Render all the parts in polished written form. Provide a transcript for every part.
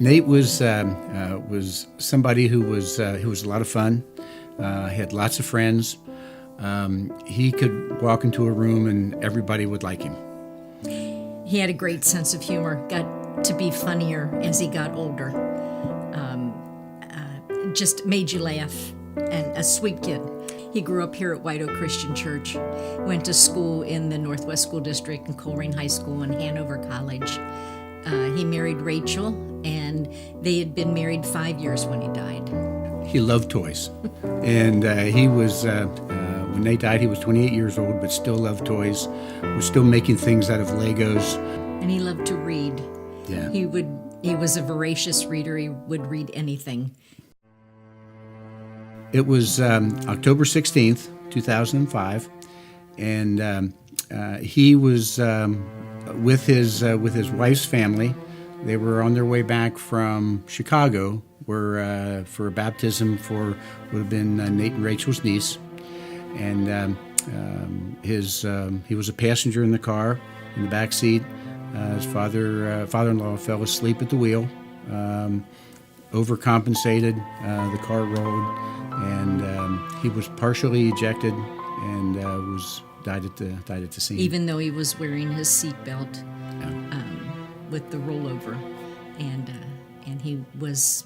Nate was somebody who was a lot of fun. He had lots of friends. He could walk into a room and everybody would like him. He had a great sense of humor, got to be funnier as he got older. Just made you laugh, and a sweet kid. He grew up here at White Oak Christian Church, went to school in the Northwest School District and Coleraine High School and Hanover College. He married Rachel, and they had been married 5 years when he died. He loved toys, and he was, when Nate died, he was 28 years old, but still loved toys, was still making things out of Legos. And he loved to read. Yeah. He was a voracious reader. He would read anything. It was October 16th, 2005, and he was with his wife's family. They were on their way back from Chicago, where for a baptism for would have been Nate and Rachel's niece, and he was a passenger in the car in the back seat. His father-in-law fell asleep at the wheel, overcompensated. The car rolled, and he was partially ejected and died at the scene. Even though he was wearing his seatbelt with the rollover, and he was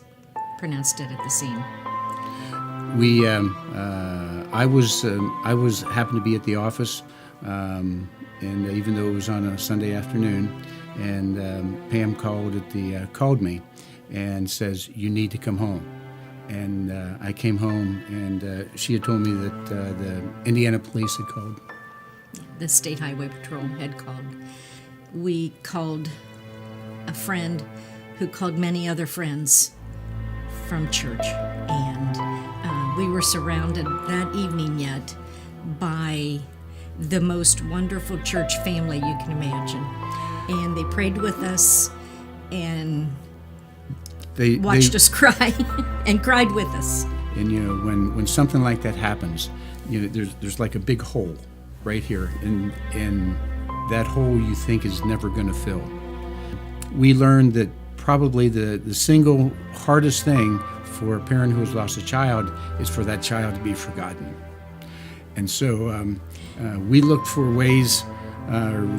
pronounced dead at the scene. I was happened to be at the office, and even though it was on a Sunday afternoon, and Pam called me and says, "You need to come home." And I came home, and she had told me that the Indiana police had called. The State Highway Patrol had called. We called a friend who called many other friends from church, and we were surrounded that evening yet by the most wonderful church family you can imagine. And they prayed with us and they watched us cry and cried with us. And when something like that happens, there's like a big hole right here, and that hole you think is never going to fill. We learned that probably the single hardest thing for a parent who has lost a child is for that child to be forgotten. And so we looked for ways,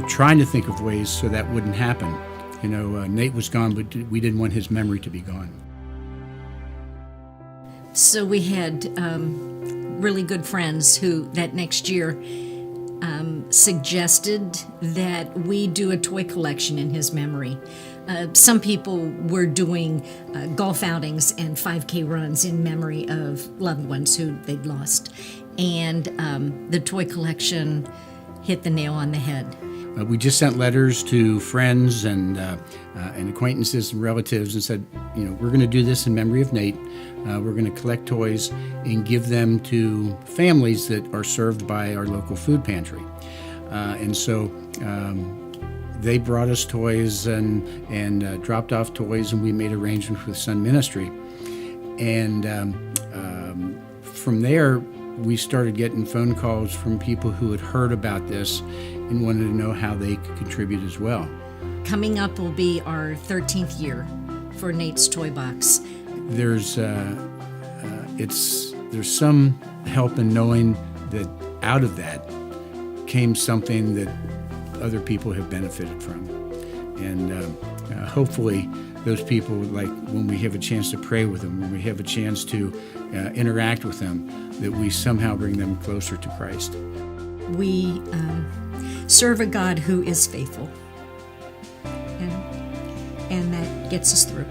trying to think of ways so that wouldn't happen. Nate was gone, but we didn't want his memory to be gone. So we had really good friends who that next year suggested that we do a toy collection in his memory. Some people were doing golf outings and 5K runs in memory of loved ones who they'd lost. And the toy collection hit the nail on the head. We just sent letters to friends and acquaintances and relatives and said, we're going to do this in memory of Nate. We're going to collect toys and give them to families that are served by our local food pantry. And so they brought us toys and dropped off toys, and we made arrangements with Sun Ministry. And from there, we started getting phone calls from people who had heard about this and wanted to know how they could contribute as well. Coming up will be our 13th year for Nate's Toy Box. There's some help in knowing that out of that came something that other people have benefited from. And hopefully those people, like when we have a chance to pray with them, when we have a chance to interact with them, that we somehow bring them closer to Christ. We serve a God who is faithful, and that gets us through.